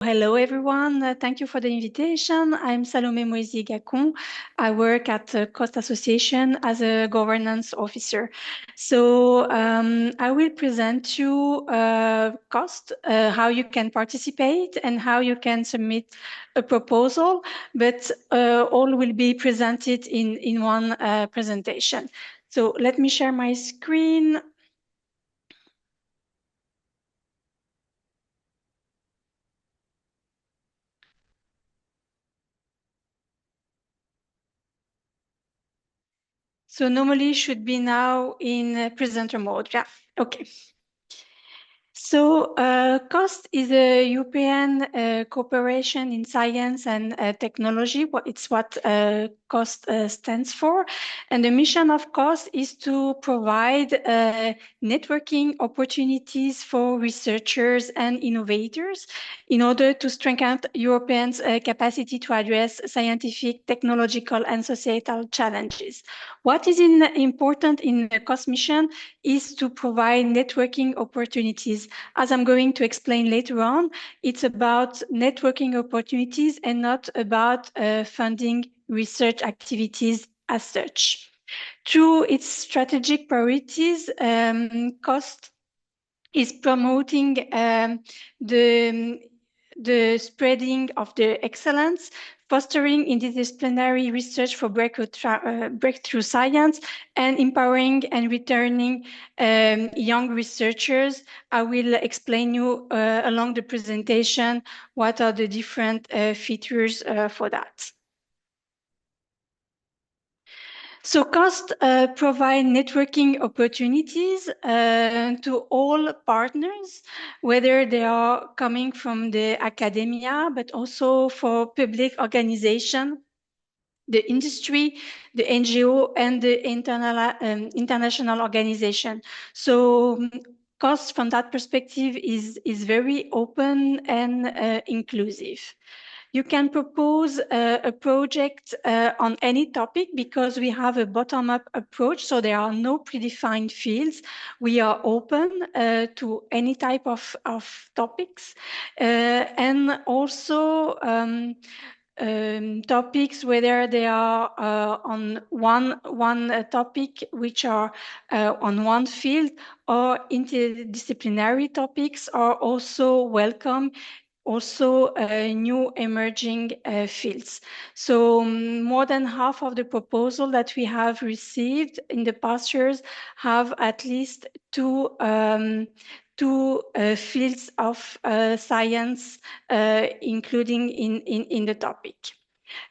Hello, everyone. Thank you for the invitation. I'm Salomé Moezzi-Gacon. I work at the Cost Association as a governance officer. So I will present you cost, how you can participate and how you can submit a proposal, but all will be presented in one presentation. So let me share my screen. So normally should be now in presenter mode. Yeah, okay. So COST is a European cooperation in science and technology. It's what COST stands for. And the mission of COST is to provide networking opportunities for researchers and innovators in order to strengthen Europeans' capacity to address scientific, technological, and societal challenges. What is important in the COST mission is to provide networking opportunities. As I'm going to explain later on, it's about networking opportunities and not about funding research activities as such. Through its strategic priorities, COST is promoting the spreading of the excellence, fostering interdisciplinary research for breakthrough science, and empowering and returning young researchers. I will explain you along the presentation what are the different features for that. So COST provide networking opportunities to all partners, whether they are coming from the academia, but also for public organization, the industry, the NGO, and the international organization. So COST from that perspective is very open and inclusive. You can propose a project on any topic because we have a bottom-up approach, so there are no predefined fields. We are open to any type of topics, and also topics, whether they are on one topic, which are on one field, or interdisciplinary topics are also welcome. Also new emerging fields. So more than half of the proposal that we have received in the past years have at least two fields of science, including in the topic.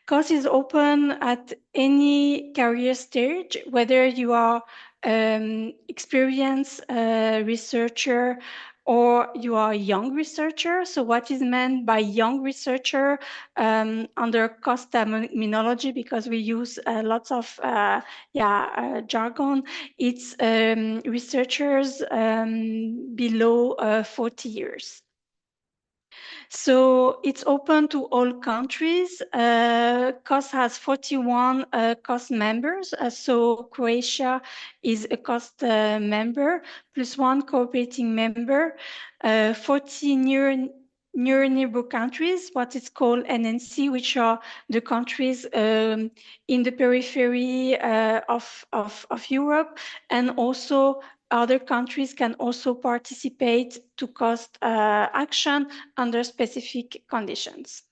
COST is open at any career stage, whether you are experienced researcher or you are a young researcher. So what is meant by young researcher under COST terminology, because we use lots of jargon, it's researchers below 40 years. So it's open to all countries. COST has 41 COST members. So Croatia is a COST member, plus one cooperating member, 40 near neighbor countries, what is called NNC, which are the countries in the periphery of Europe, and also other countries can also participate to COST action under specific conditions.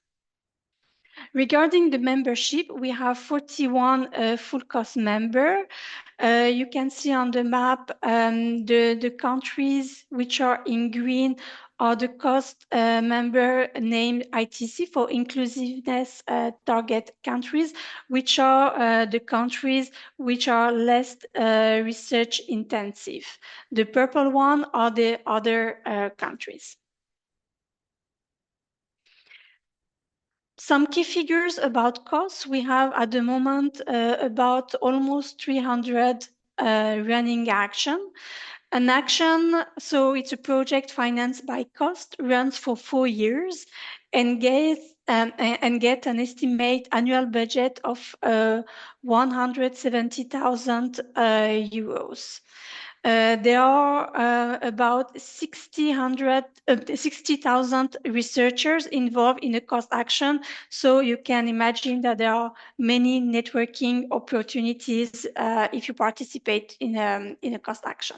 Regarding the membership, we have 41 full COST members. You can see on the map the countries which are in green are the COST member named ITC for inclusiveness target countries, which are the countries which are less research intensive. The purple one are the other countries. Some key figures about costs. We have at the moment about almost 300 running action. An action, so it's a project financed by COST, runs for 4 years and get an estimate annual budget of 170,000 euros. There are about 60,000 researchers involved in a cost action. So you can imagine that there are many networking opportunities if you participate in a cost action.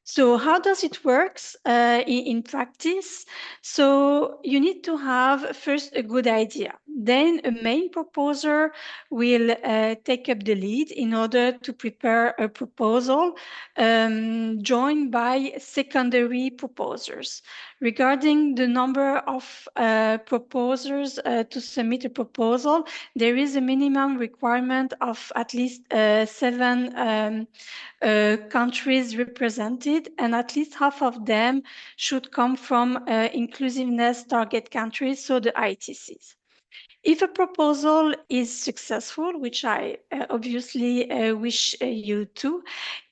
So how does it work in practice? So you need to have first a good idea. Then a main proposer will take up the lead in order to prepare a proposal joined by secondary proposers. Regarding the number of proposers to submit a proposal, there is a minimum requirement of at least 7 countries represented, and at least half of them should come from inclusiveness target countries, so the ITCs. If a proposal is successful, which I obviously wish you to,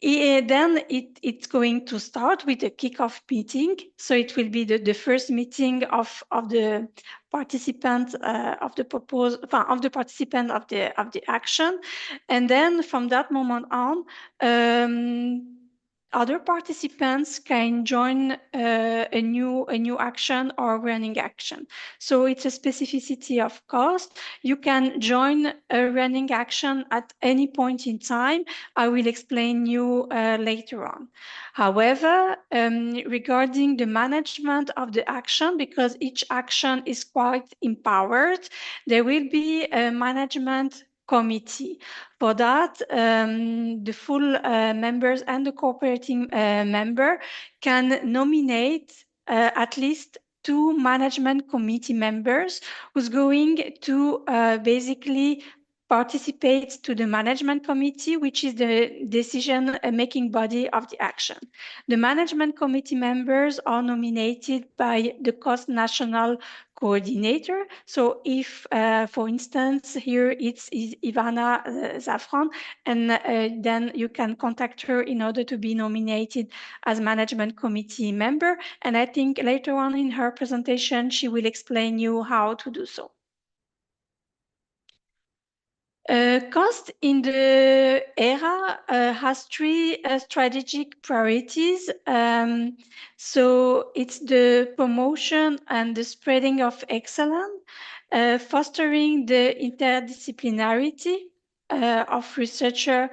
then it's going to start with a kickoff meeting. So it will be the first meeting of the participant of the participant of the action, and then from that moment on, other participants can join a new action or running action. So it's a specificity of cost. You can join a running action at any point in time. I will explain you later on. However, regarding the management of the action, because each action is quite empowered, there will be a management committee. For that, the full members and the cooperating member can nominate at least 2 management committee members who's going to basically participate to the management committee, which is the decision-making body of the action. The management committee members are nominated by the cost national coordinator. So if, for instance, here it's Ivana Zafran, and then you can contact her in order to be nominated as management committee member. And I think later on in her presentation, she will explain you how to do so. Cost in the era has 3 strategic priorities. So it's the promotion and the spreading of excellence, fostering the interdisciplinarity of researcher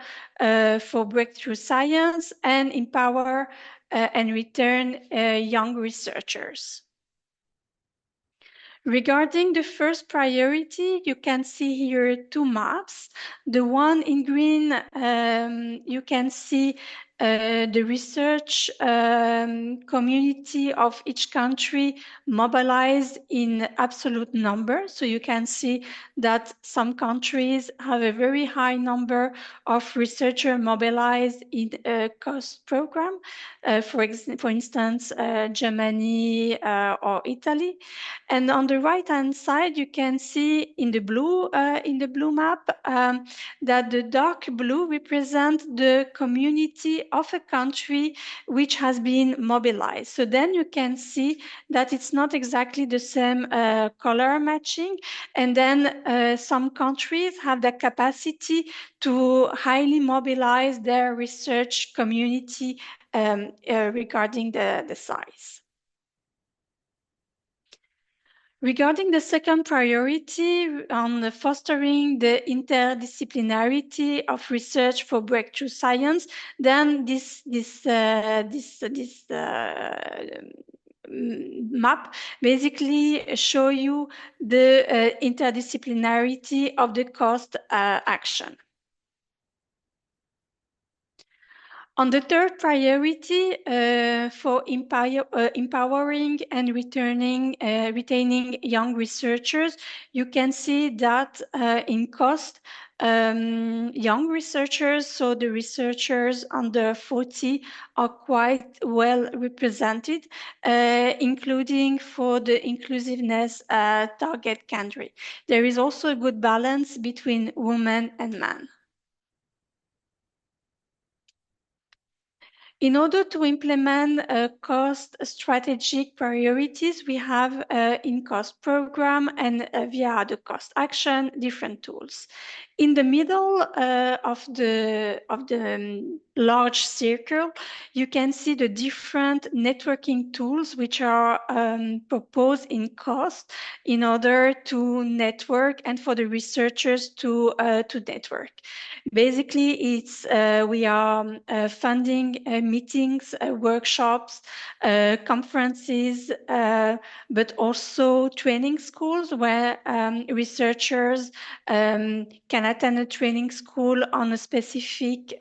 for breakthrough science, and empower and return young researchers. Regarding the first priority, you can see here 2 maps. The one in green, you can see the research community of each country mobilized in absolute number. So you can see that some countries have a very high number of researchers mobilized in a cost program. For instance, Germany or Italy. And on the right-hand side, you can see in the blue map that the dark blue represents the community of a country which has been mobilized. So then you can see that it's not exactly the same color matching. And then some countries have the capacity to highly mobilize their research community regarding the size. Regarding the second priority on fostering the interdisciplinarity of research for breakthrough science, then this map basically show you the interdisciplinarity of the cost action. On the third priority for empowering and retaining young researchers, you can see that in cost, young researchers, so the researchers under 40 are quite well represented, including for the inclusiveness target country. There is also a good balance between women and men. In order to implement cost strategic priorities, we have in cost program and via the cost action different tools. In the middle of the large circle, you can see the different networking tools which are proposed in COST in order to network and for the researchers to network. Basically, it's we are funding meetings, workshops, conferences, but also training schools where researchers can attend a training school on a specific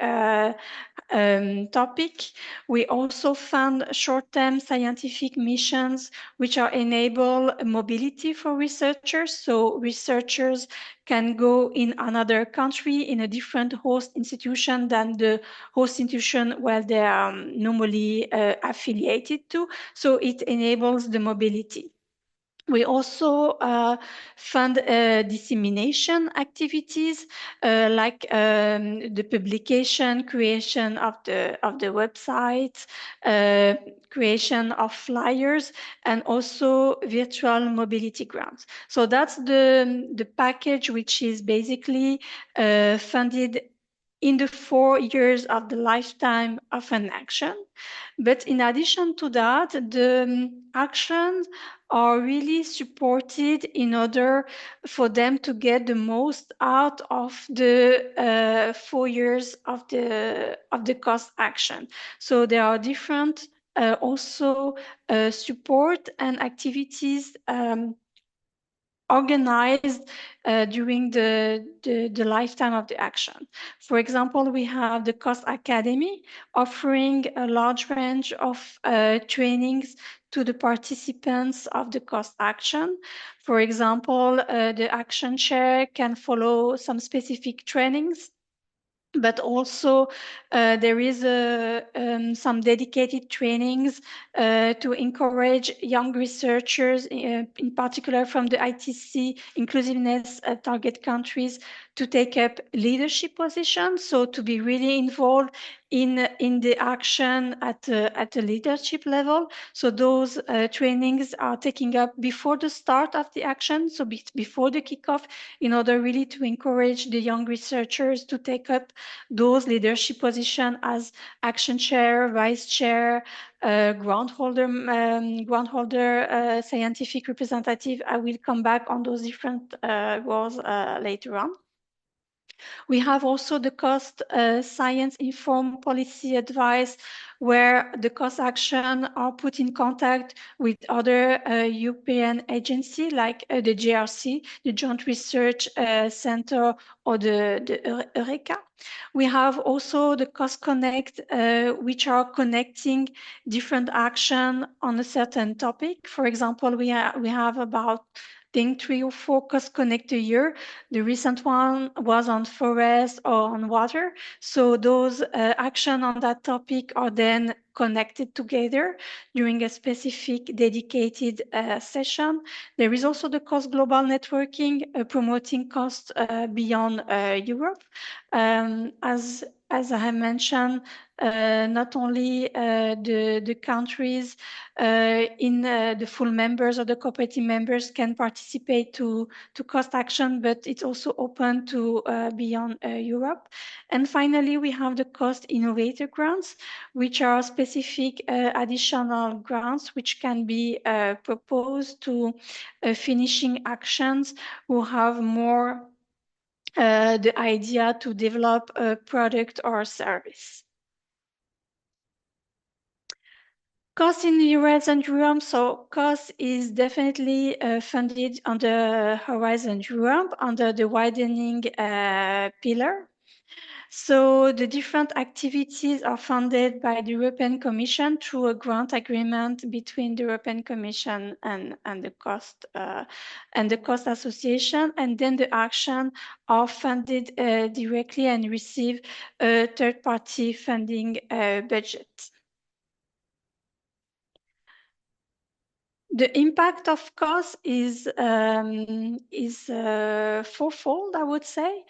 topic. We also fund short-term scientific missions which are enable mobility for researchers. So researchers can go in another country in a different host institution than the host institution where they are normally affiliated to. So it enables the mobility. We also fund dissemination activities like the publication, creation of the website, creation of flyers, and also virtual mobility grants. So that's the package, which is basically funded in the 4 years of the lifetime of an action. But in addition to that, the actions are really supported in order for them to get the most out of the 4 years of the cost action. So there are different also support and activities organized during the lifetime of the action. For example, we have the COST Academy offering a large range of trainings to the participants of the COST action. For example, the action chair can follow some specific trainings, but also there is some dedicated trainings to encourage young researchers, in particular from the ITC inclusiveness target countries, to take up leadership positions, so to be really involved in the action at a leadership level. So those trainings are taking up before the start of the action, so before the kickoff, in order really to encourage the young researchers to take up those leadership positions as action chair, vice chair, grant holder, scientific representative. I will come back on those different roles later on. We have also the COST science-informed policy advice, where the COST action are put in contact with other European agencies like the JRC, the Joint Research Center, or the Eureka. We have also the COST Connect, which are connecting different action on a certain topic. For example, we have about think 3 or 4 COST Connect a year. The recent one was on forest or on water. So those actions on that topic are then connected together during a specific dedicated session. There is also the COST Global Networking, promoting COST beyond Europe. As I mentioned, not only the countries in the full members or the cooperative members can participate to COST action, but it's also open to beyond Europe. And finally, we have the COST Innovator Grants, which are specific additional grants which can be proposed to finishing actions who have more the idea to develop a product or service. COST in Horizon Europe. So COST is definitely funded under Horizon Europe, under the widening pillar. So the different activities are funded by the European Commission through a grant agreement between the European Commission and the COST Association, and then the action are funded directly and receive a third-party funding budget. The impact of cost is fourfold, I would say.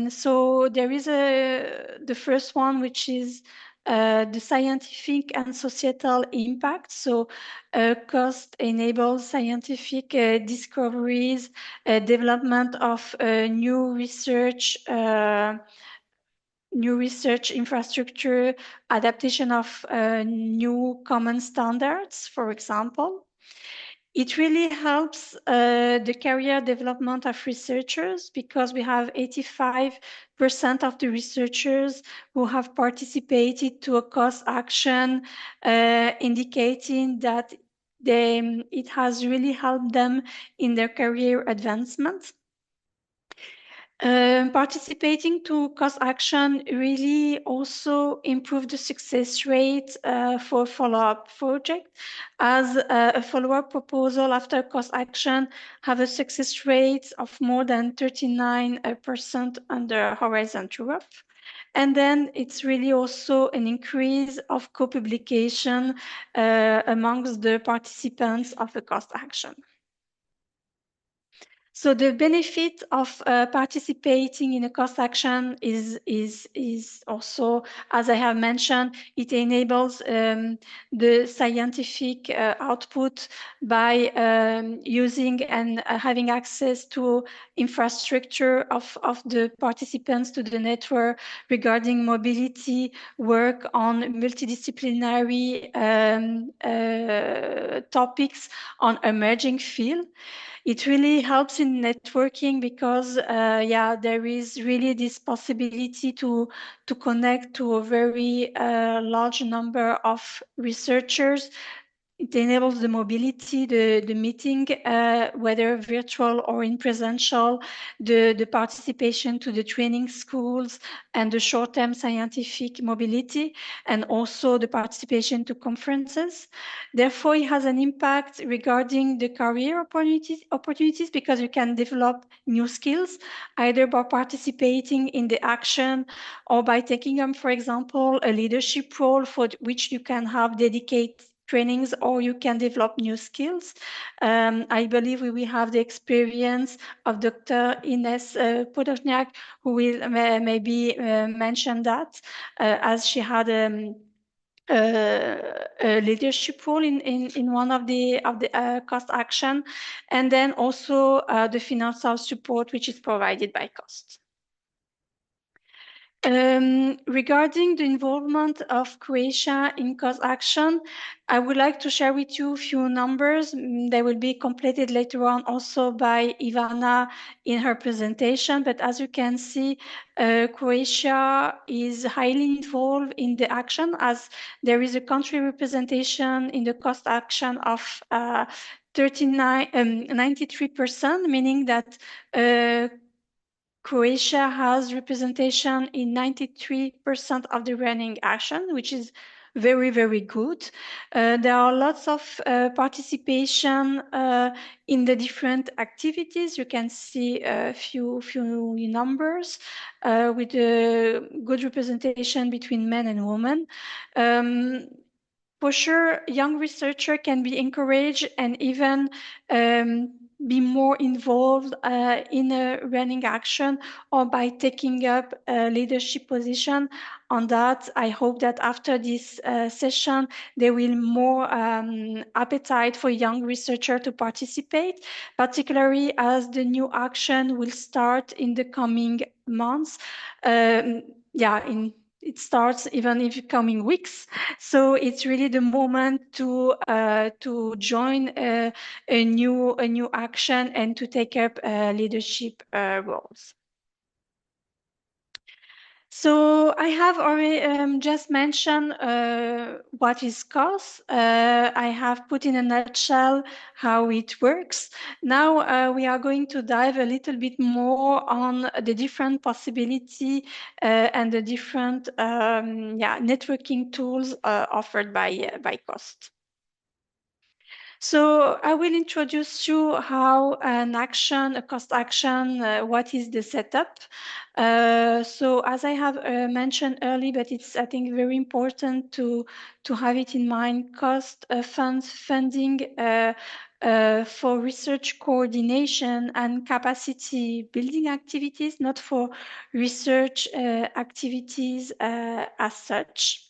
So there is the first one, which is the scientific and societal impact. So cost enables scientific discoveries, development of new research infrastructure, adaptation of new common standards, for example. It really helps the career development of researchers because we have 85% of the researchers who have participated to a cost action, indicating that it has really helped them in their career advancement. Participating to cost action really also improved the success rate for follow-up project, as a follow-up proposal after cost action have a success rate of more than 39% under Horizon Europe. And then it's really also an increase of co-publication amongst the participants of the cost action. So the benefit of participating in a cost action is also, as I have mentioned, it enables the scientific output by using and having access to infrastructure of the participants to the network regarding mobility, work on multidisciplinary topics on emerging field. It really helps in networking because, there is really this possibility to connect to a very large number of researchers. It enables the mobility, the meeting, whether virtual or in presential, the participation to the training schools and the short-term scientific mobility, and also the participation to conferences. Therefore, it has an impact regarding the career opportunities because you can develop new skills, either by participating in the action or by taking on, for example, a leadership role for which you can have dedicated trainings, or you can develop new skills. I believe we will have the experience of Dr. Ines Podolniak, who will maybe mention that, as she had a leadership role in one of the cost action, and then also the financial support which is provided by cost. Regarding the involvement of Croatia in cost action, I would like to share with you a few numbers. They will be completed later on also by Ivana in her presentation. But as you can see, Croatia is highly involved in the action, as there is a country representation in the cost action of 93%, meaning that Croatia has representation in 93% of the running action, which is very, very good. There are lots of participation in the different activities. You can see a few numbers with a good representation between men and women. For sure, young researcher can be encouraged and even be more involved in a running action or by taking up a leadership position. On that, I hope that after this session, there will more appetite for young researcher to participate, particularly as the new action will start in the coming months. It starts even in the coming weeks. So it's really the moment to join a new action and to take up leadership roles. So I have already just mentioned what is cost. I have put in a nutshell how it works. Now we are going to dive a little bit more on the different possibility and the different networking tools offered by cost. So I will introduce you how a cost action, what is the setup. So as I have mentioned earlier, but it's, I think, very important to have it in mind, cost funding for research coordination and capacity building activities, not for research activities as such.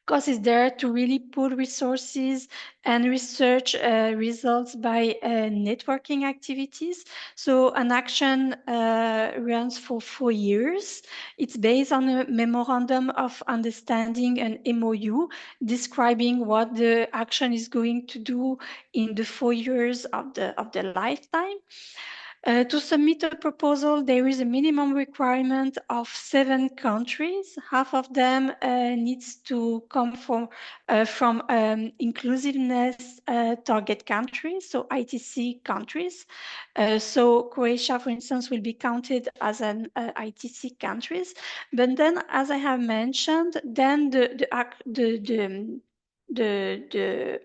COS is there to really pool resources and research results by networking activities. So an action runs for 4 years. It's based on a memorandum of understanding, an MOU, describing what the action is going to do in the 4 years of the lifetime. To submit a proposal, there is a minimum requirement of 7 countries. Half of them needs to come from inclusiveness target countries, so ITC countries. So Croatia, for instance, will be counted as an ITC countries. But then, as I have mentioned, then the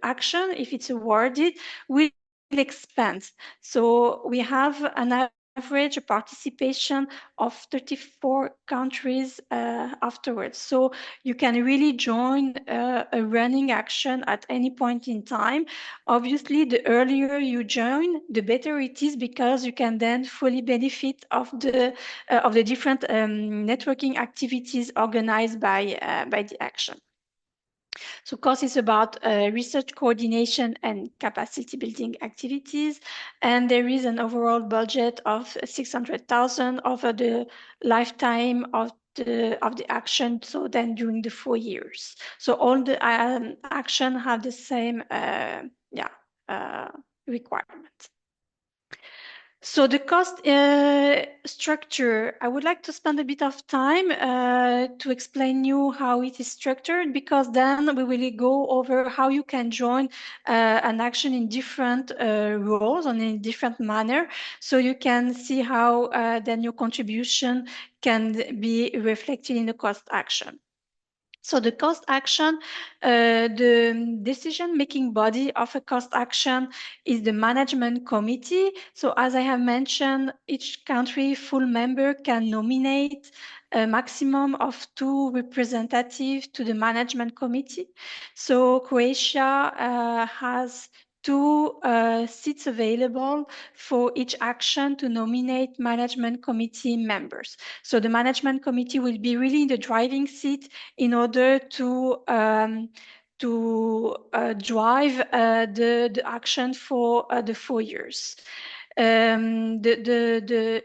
action, if it's awarded, will expand. So we have an average participation of 34 countries afterwards. So you can really join a running action at any point in time. Obviously, the earlier you join, the better it is, because you can then fully benefit of the different networking activities organized by the action. So COS is about research coordination and capacity building activities. And there is an overall budget of 600,000 over the lifetime of the action, so then during the 4 years. So all the action have the same requirement. So the cost structure, I would like to spend a bit of time to explain you how it is structured, because then we will go over how you can join an action in different roles and in different manner, so you can see how then your contribution can be reflected in the cost action. So the cost action, the decision-making body of a cost action is the management committee. So as I have mentioned, each country full member can nominate a maximum of 2 representatives to the management committee. So Croatia has 2 seats available for each action to nominate management committee members. So the management committee will be really in the driving seat in order to drive the action for the 4 years.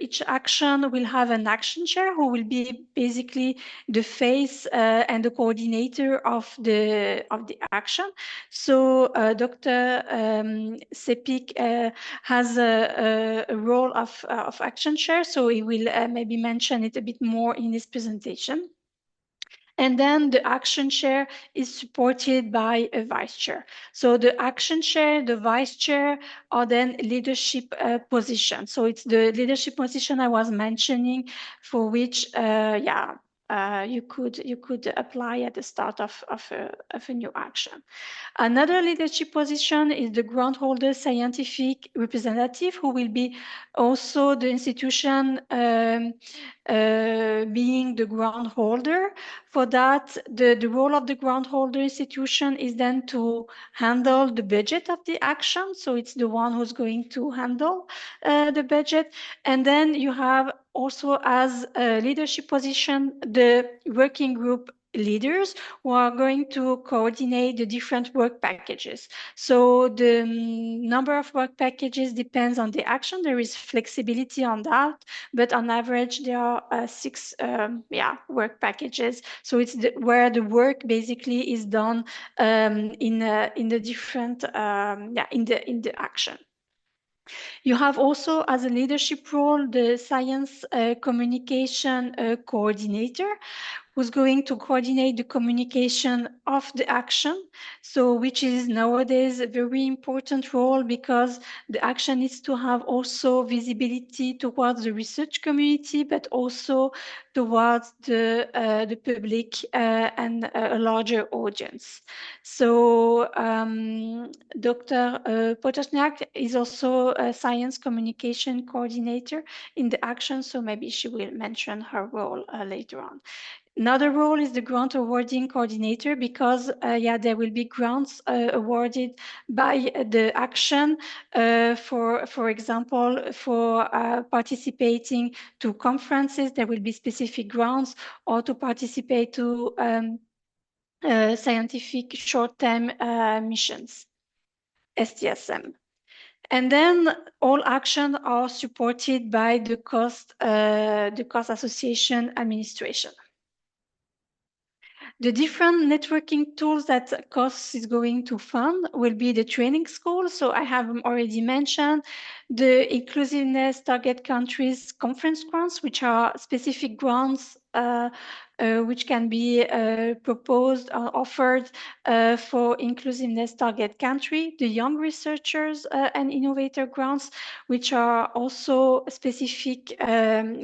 Each action will have an action chair who will be basically the face and the coordinator of the action. So Dr. Sepik has a role of action chair, so he will maybe mention it a bit more in his presentation. And then the action chair is supported by a vice chair. So the action chair, the vice chair are then leadership position. So it's the leadership position I was mentioning, for which you could apply at the start of a new action. Another leadership position is the grant holder scientific representative, who will be also the institution being the grant holder. For that, the role of the grant holder institution is then to handle the budget of the action. So it's the one who's going to handle the budget. And then you have also, as a leadership position, the working group leaders who are going to coordinate the different work packages. So the number of work packages depends on the action. There is flexibility on that, but on average there are 6 work packages. So it's where the work basically is done in the different in the action. You have also, as a leadership role, the science communication coordinator, who's going to coordinate the communication of the action. So which is nowadays a very important role, because the action needs to have also visibility towards the research community, but also towards the public and a larger audience. So Dr. Potosniak is also a science communication coordinator in the action, so maybe she will mention her role later on. Another role is the grant awarding coordinator, because there will be grants awarded by the action, for example, for participating to conferences, there will be specific grants, or to participate to scientific short-term missions, STSM. And then all actions are supported by the cost association administration. The different networking tools that COST is going to fund will be the training school. So I have already mentioned the inclusiveness target countries conference grants, which are specific grants which can be proposed or offered for inclusiveness target country, the young researchers and innovator grants, which are also specific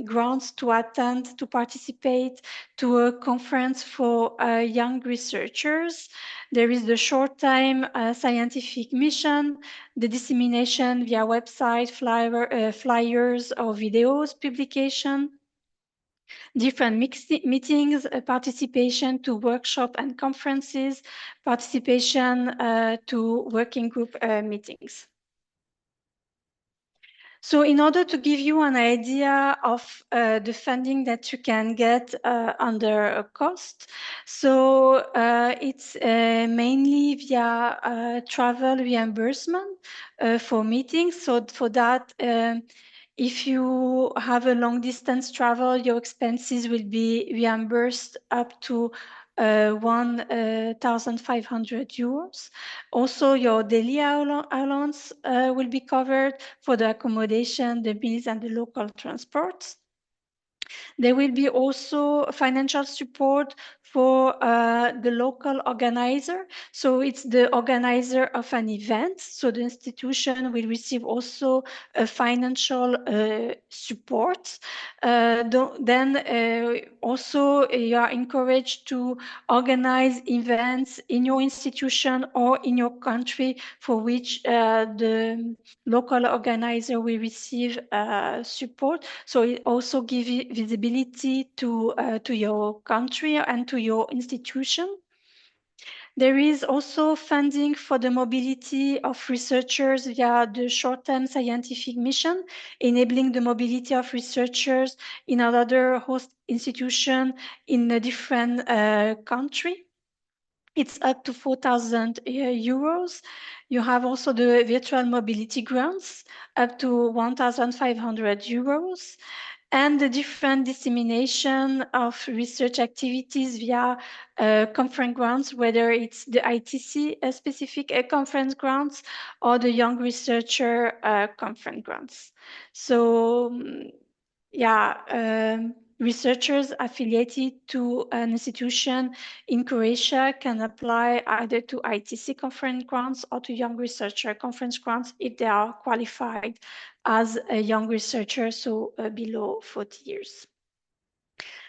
grants to attend, to participate to a conference for young researchers. There is the short-time scientific mission, the dissemination via website, flyers or videos, publication, different meetings, participation to workshop and conferences, participation to working group meetings. So in order to give you an idea of the funding that you can get under a cost, so it's mainly via travel reimbursement for meetings. So for that, if you have a long distance travel, your expenses will be reimbursed up to 1,500 euros. Also, your daily allowance will be covered for the accommodation, the meals, and the local transport. There will be also financial support for the local organizer. So it's the organizer of an event. So the institution will receive also a financial support. Then also you are encouraged to organize events in your institution or in your country for which the local organizer will receive support. So it also gives visibility to your country and to your institution. There is also funding for the mobility of researchers via the short-term scientific mission, enabling the mobility of researchers in another host institution in a different country. It's up to 4,000 euros. You have also the virtual mobility grants up to 1,500 euros, and the different dissemination of research activities via conference grants, whether it's the ITC specific conference grants or the young researcher conference grants. So researchers affiliated to an institution in Croatia can apply either to ITC conference grants or to young researcher conference grants if they are qualified as a young researcher, so below 40 years.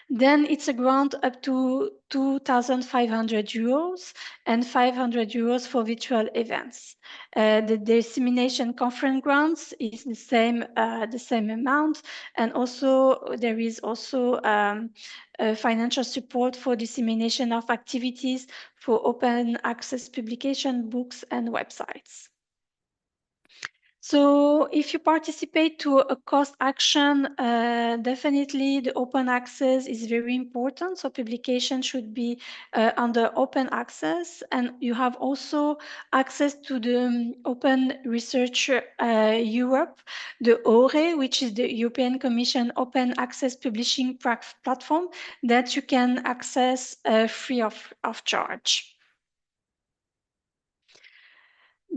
Then it's a grant up to 2,500 euros and 500 euros for virtual events. The dissemination conference grants is the same amount, and also there is also financial support for dissemination of activities for open access publication, books, and websites. So if you participate to a cost action, definitely the open access is very important. So publication should be under open access, and you have also access to the Open Research Europe, the ORE, which is the European Commission Open Access Publishing Platform that you can access free of charge.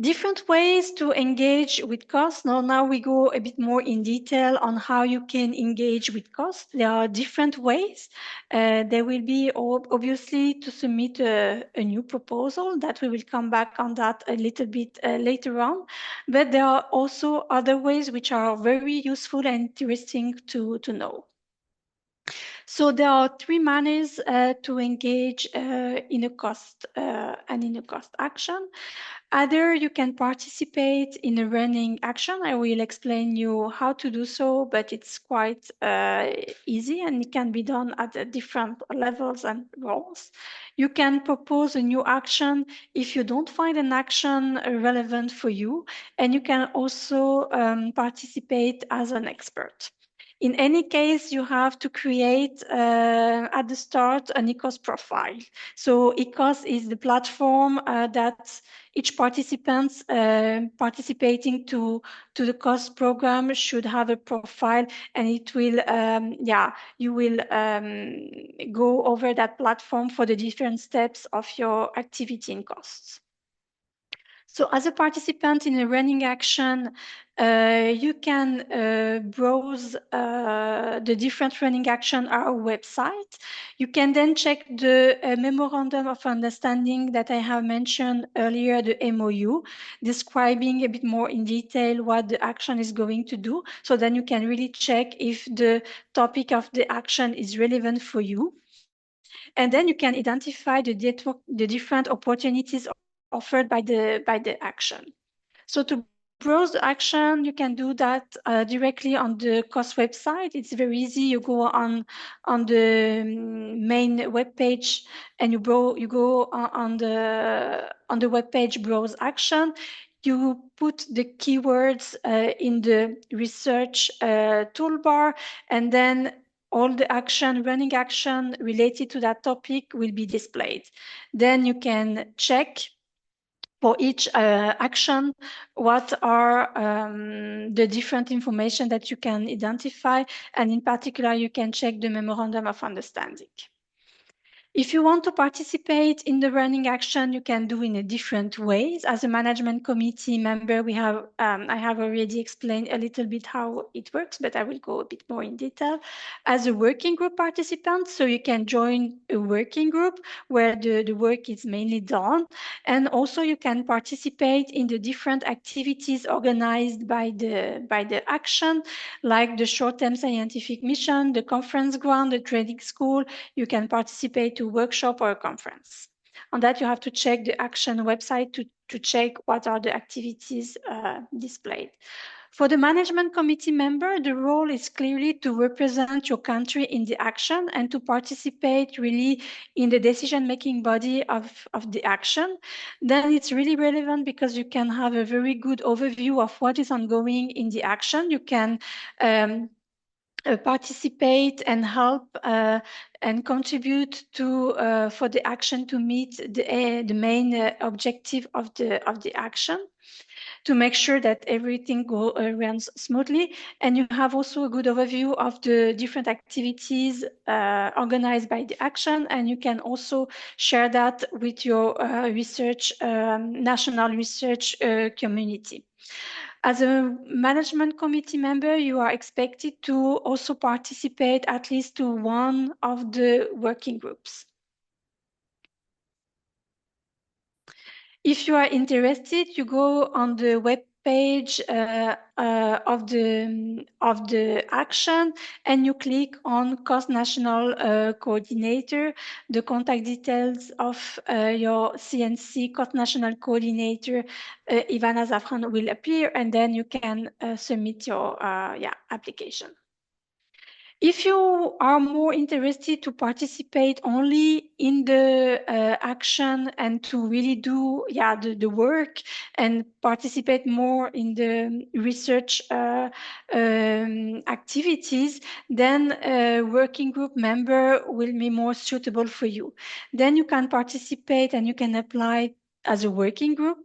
Different ways to engage with cost. Now we go a bit more in detail on how you can engage with cost. There are different ways. There will be obviously to submit a new proposal that we will come back on that a little bit later on. But there are also other ways which are very useful and interesting to know. So there are three manners to engage in a cost and in a cost action. Either you can participate in a running action. I will explain you how to do so, but it's quite easy and it can be done at different levels and roles. You can propose a new action if you don't find an action relevant for you, and you can also participate as an expert. In any case, you have to create at the start an ECOS profile. So ECOS is the platform that each participant participating to the COS program should have a profile, and it will, you will go over that platform for the different steps of your activity and costs. So as a participant in a running action, you can browse the different running action on our website. You can then check the memorandum of understanding that I have mentioned earlier, the MOU, describing a bit more in detail what the action is going to do. So then you can really check if the topic of the action is relevant for you. And then you can identify the different opportunities offered by the action. So to browse the action, you can do that directly on the COS website. It's very easy. You go on the main web page, and you go on the web page browse action. You put the keywords in the research toolbar, and then all the running action related to that topic will be displayed. Then you can check for each action what are the different information that you can identify, and in particular you can check the memorandum of understanding. If you want to participate in the running action, you can do in a different ways. As a management committee member, I have already explained a little bit how it works, but I will go a bit more in detail. As a working group participant, so you can join a working group where the work is mainly done, and also you can participate in the different activities organized by the action, like the short-term scientific mission, the conference ground, the training school. You can participate to a workshop or a conference. On that, you have to check the action website to check what are the activities displayed. For the management committee member, the role is clearly to represent your country in the action and to participate really in the decision-making body of the action. Then it's really relevant because you can have a very good overview of what is ongoing in the action. You can participate and help and contribute to for the action to meet the main objective of the action, to make sure that everything runs smoothly. And you have also a good overview of the different activities organized by the action, and you can also share that with your national research community. As a management committee member, you are expected to also participate at least to one of the working groups. If you are interested, you go on the web page of the action, and you click on COS National Coordinator. The contact details of your CNC COS National Coordinator, Ivana Zafran, will appear, and then you can submit your application. If you are more interested to participate only in the action and to really do the work and participate more in the research activities, then a working group member will be more suitable for you. Then you can participate and you can apply as a working group.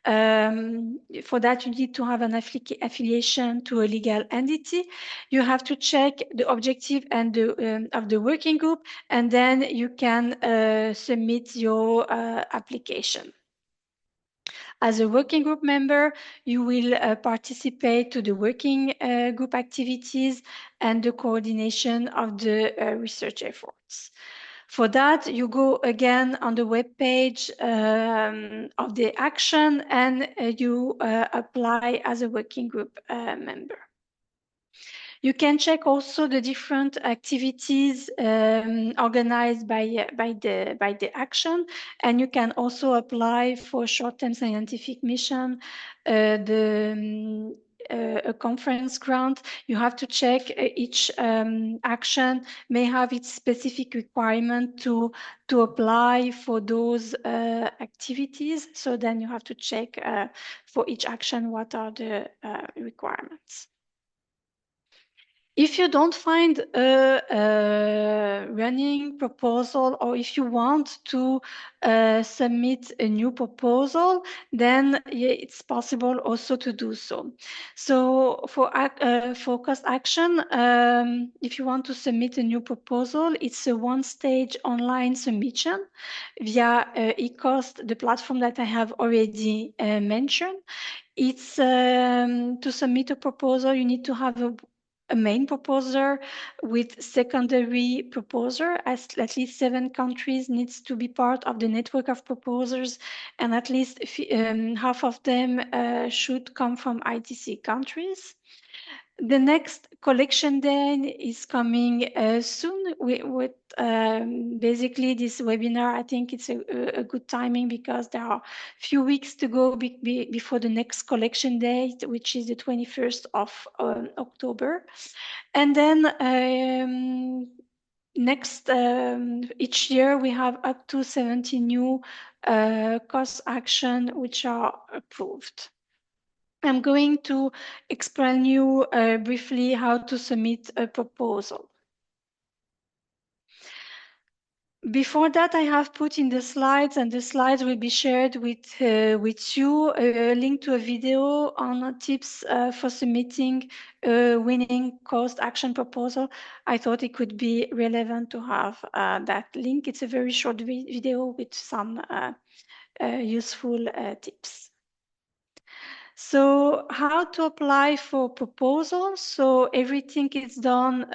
For that, you need to have an affiliation to a legal entity. You have to check the objective and of the working group, and then you can submit your application. As a working group member, you will participate to the working group activities and the coordination of the research efforts. For that, you go again on the web page of the action, and you apply as a working group member. You can check also the different activities organized by the action, and you can also apply for short-term scientific mission, a conference grant. You have to check each action may have its specific requirement to apply for those activities. So then you have to check for each action what are the requirements. If you don't find a running proposal, or if you want to submit a new proposal, then it's possible also to do so. So for cost action, if you want to submit a new proposal, it's a one-stage online submission via eCost, the platform that I have already mentioned. It's to submit a proposal, you need to have a main proposer with secondary proposer, as at least 7 countries needs to be part of the network of proposers, and at least half of them should come from ITC countries. The next collection day is coming soon. With basically this webinar, I think it's a good timing because there are few weeks to go before the next collection date, which is the 21st of October. And then next, each year we have up to 70 new cost action which are approved. I'm going to explain you briefly how to submit a proposal. Before that, I have put in the slides, and the slides will be shared with you, a link to a video on tips for submitting a winning cost action proposal. I thought it could be relevant to have that link. It's a very short video with some useful tips. So how to apply for proposals? So everything is done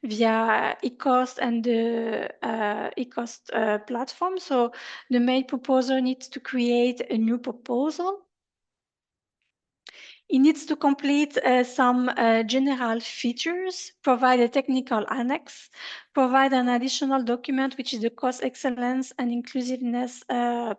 via eCost and the eCost platform. So the main proposer needs to create a new proposal. It needs to complete some general features, provide a technical annex, provide an additional document, which is the cost excellence and inclusiveness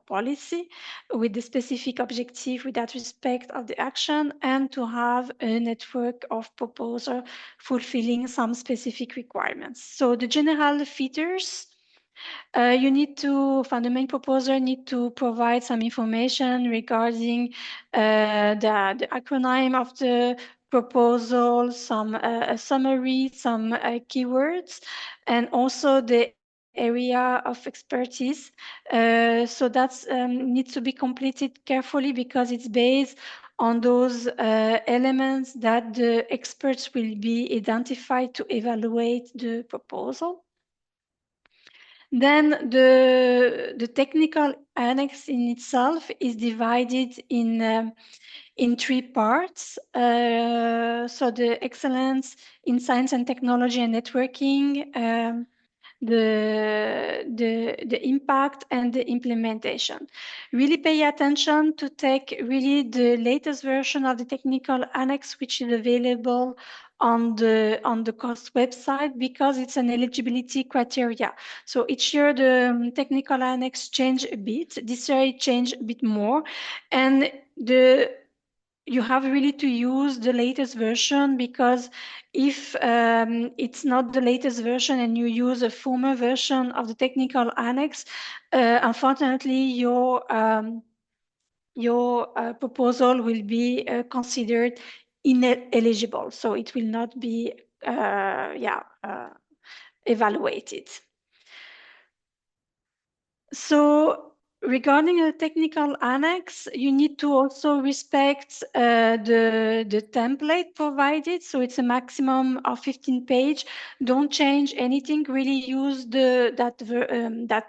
policy with the specific objective with that respect of the action, and to have a network of proposers fulfilling some specific requirements. So the general features, you need to, the main proposer need to provide some information regarding the acronym of the proposal, some a summary, some keywords, and also the area of expertise. So that's needs to be completed carefully because it's based on those elements that the experts will be identified to evaluate the proposal. Then the technical annex in itself is divided in 3 parts. So the excellence in science and technology and networking, the impact and the implementation. Really pay attention to take really the latest version of the technical annex, which is available on the cost website, because it's an eligibility criteria. So each year the technical annex change a bit. This year it changed a bit more, and you have really to use the latest version, because if it's not the latest version and you use a former version of the technical annex, unfortunately your proposal will be considered ineligible, so it will not be evaluated. So regarding a technical annex, you need to also respect the template provided. So it's a maximum of 15 pages. Don't change anything. Really use that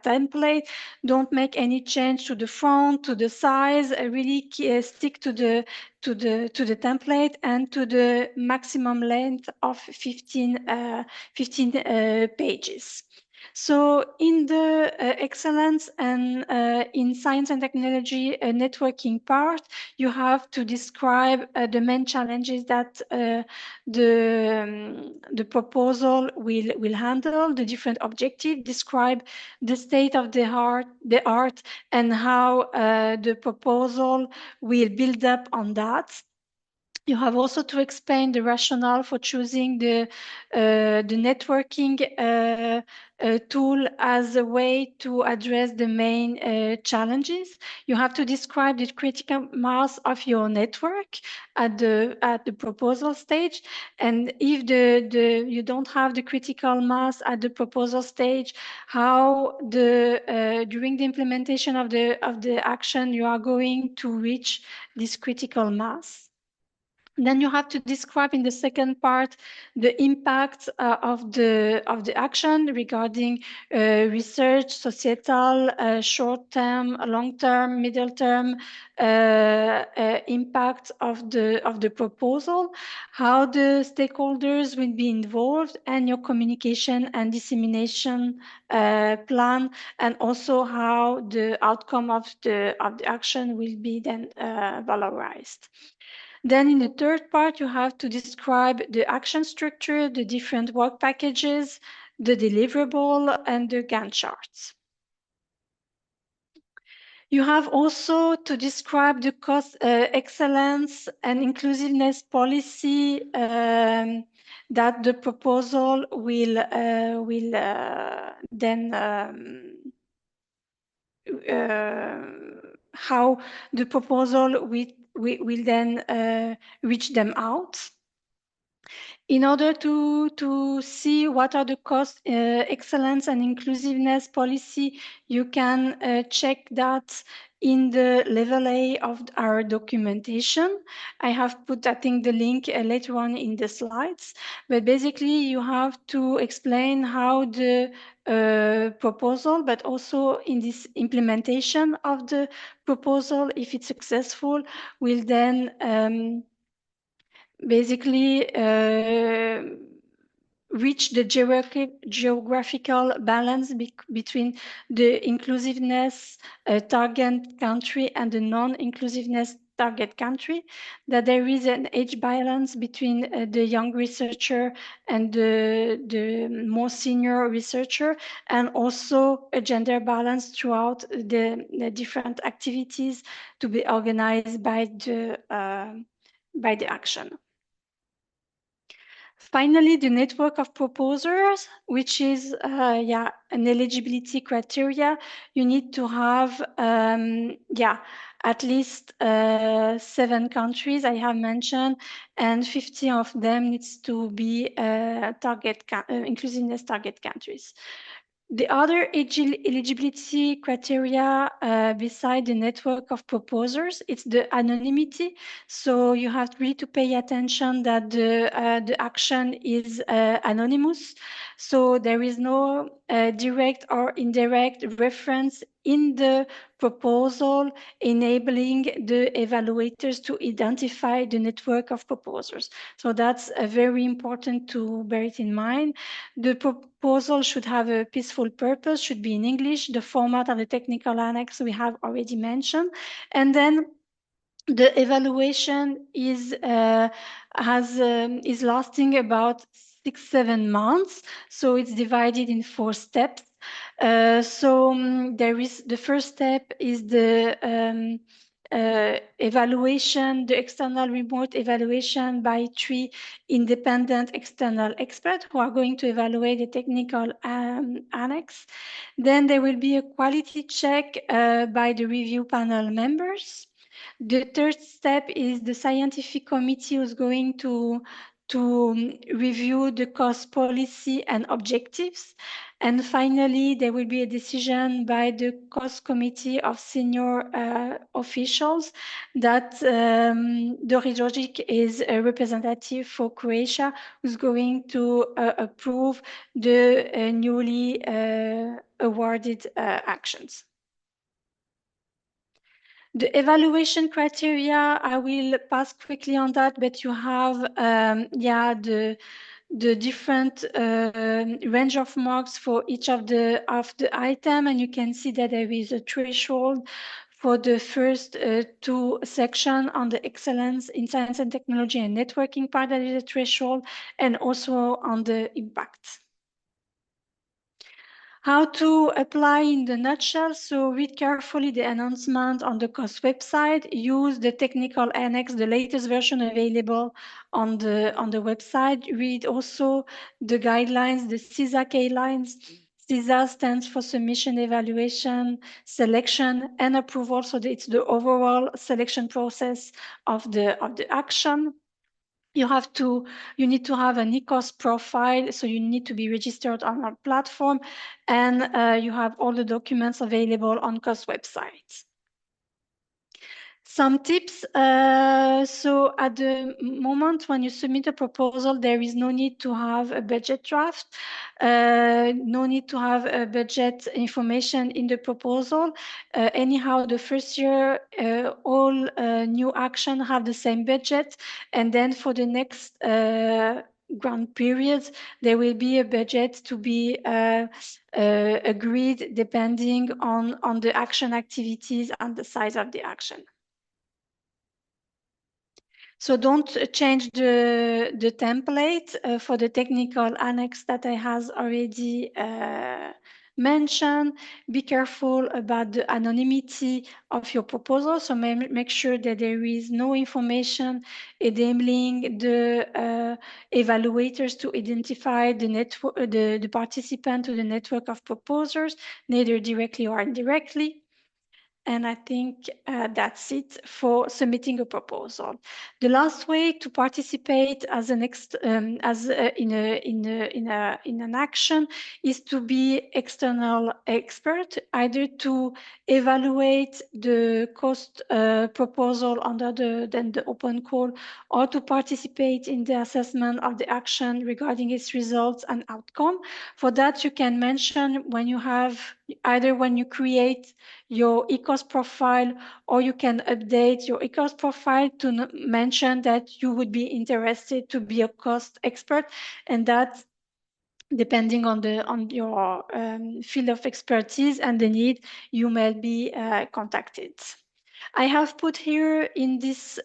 template. Don't make any change to the font, to the size. Really stick to the template and to the maximum length of 15 pages. So in the excellence and in science and technology networking part, you have to describe the main challenges that the proposal will handle, the different objectives, describe the state of the art and how the proposal will build up on that. You have also to explain the rationale for choosing the networking tool as a way to address the main challenges. You have to describe the critical mass of your network at the proposal stage, and if you don't have the critical mass at the proposal stage, how during the implementation of the action you are going to reach this critical mass. Then you have to describe in the second part the impact of the action regarding research, societal, short-term, long-term, middle-term impact of the proposal, how the stakeholders will be involved, and your communication and dissemination plan, and also how the outcome of the action will be then valorized. Then in the third part, you have to describe the action structure, the different work packages, the deliverable, and the Gantt charts. You have also to describe the cost excellence and inclusiveness policy that the proposal will then how the proposal will then reach them out. In order to see what are the cost excellence and inclusiveness policy, you can check that in the level A of our documentation. I have put, I think, the link later on in the slides, but basically you have to explain how the proposal, but also in this implementation of the proposal, if it's successful, will then basically reach the geographical balance between the inclusiveness target country and the non-inclusiveness target country, that there is an age balance between the young researcher and the more senior researcher, and also a gender balance throughout the different activities to be organized by the action. Finally, the network of proposers, which is an eligibility criteria. You need to have at least 7 countries I have mentioned, and 50 of them needs to be inclusiveness target countries. The other eligibility criteria beside the network of proposers, it's the anonymity. So you have really to pay attention that the action is anonymous. So there is no direct or indirect reference in the proposal enabling the evaluators to identify the network of proposers. So that's very important to bear it in mind. The proposal should have a peaceful purpose, should be in English. The format of the technical annex we have already mentioned. And then the evaluation is lasting about 6-7 months. So it's divided in 4 steps. There is the first step is the evaluation, the external remote evaluation by 3 independent external experts who are going to evaluate the technical annex. Then there will be a quality check by the review panel members. The third step is the scientific committee who's going to review the cost policy and objectives. And finally, there will be a decision by the cost committee of senior officials that Doris Georgic is a representative for Croatia, who's going to approve the newly awarded actions. The evaluation criteria, I will pass quickly on that, but you have the different range of marks for each of the item, and you can see that there is a threshold for the first 2 sections on the excellence in science and technology and networking part, that is a threshold, and also on the impact. How to apply in the nutshell? So read carefully the announcement on the cost website. Use the technical annex, the latest version available on the website. Read also the guidelines, the CISA guidelines. CISA stands for submission, evaluation, selection, and approval. So it's the overall selection process of the action. You need to have an ECOS profile, so you need to be registered on our platform, and you have all the documents available on COS website. Some tips. So at the moment when you submit a proposal, there is no need to have a budget draft, no need to have a budget information in the proposal. Anyhow, the first year, all new action have the same budget, and then for the next grant periods, there will be a budget to be agreed depending on the action activities and the size of the action. So don't change the template for the technical annex that I has already mentioned. Be careful about the anonymity of your proposal. So make sure that there is no information enabling the evaluators to identify the network, the participant to the network of proposers, neither directly or indirectly. And I think that's it for submitting a proposal. The last way to participate as an in an action is to be external expert, either to evaluate the cost proposal under the open call, or to participate in the assessment of the action regarding its results and outcome. For that, you can mention when you have either when you create your ECOS profile, or you can update your ECOS profile to mention that you would be interested to be a cost expert, and that depending on your field of expertise and the need, you may be contacted. I have put here in this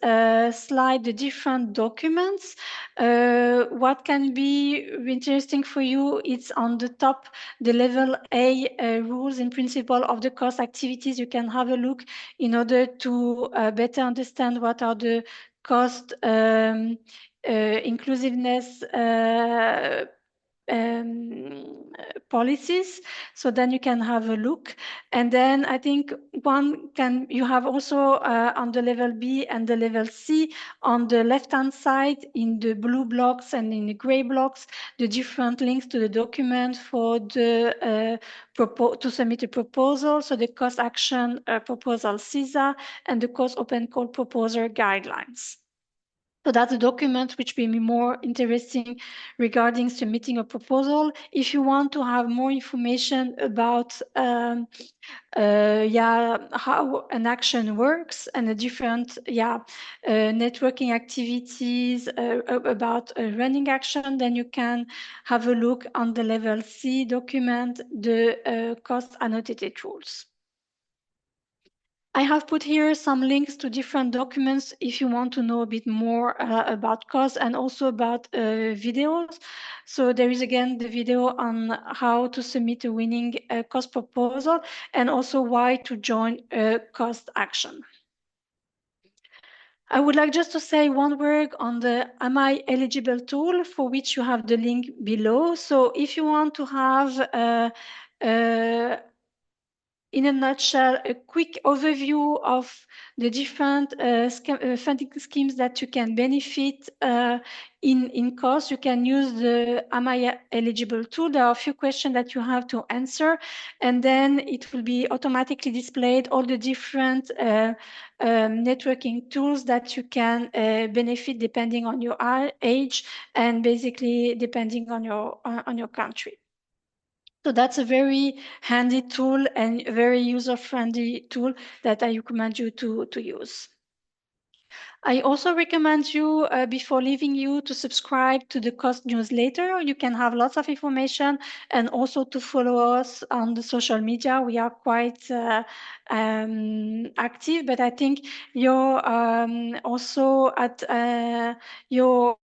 slide the different documents. What can be interesting for you, it's on the top, the level A rules and principle of the cost activities. You can have a look in order to better understand what are the cost inclusiveness policies. So then you can have a look. And then I think you have also on the level B and the level C on the left-hand side in the blue blocks and in the gray blocks, the different links to the document for the to submit a proposal. So the cost action proposal CISA and the cost open call proposer guidelines. So that's a document which will be more interesting regarding submitting a proposal. If you want to have more information about how an action works and the different networking activities about running action, then you can have a look on the level C document, the cost annotated rules. I have put here some links to different documents if you want to know a bit more about cost, and also about videos. So there is again the video on how to submit a winning cost proposal, and also why to join a cost action. I would like just to say one word on the Am I Eligible tool, for which you have the link below. So if you want to have in a nutshell, a quick overview of the different funding schemes that you can benefit in cost, you can use the Am I Eligible tool. There are a few questions that you have to answer, and then it will be automatically displayed all the different networking tools that you can benefit depending on your age and basically depending on your country. So that's a very handy tool and a very user-friendly tool that I recommend you to use. I also recommend you, before leaving you, to subscribe to the cost newsletter. You can have lots of information, and also to follow us on the social media. We are quite active, but I think you're also at your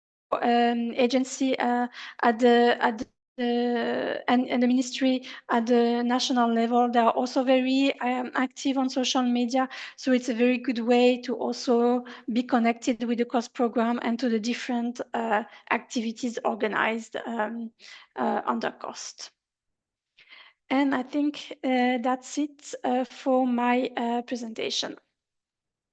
agency at the and the ministry at the national level, they are also very active on social media. So it's a very good way to also be connected with the COST program and to the different activities organized under COST. And I think that's it for my presentation.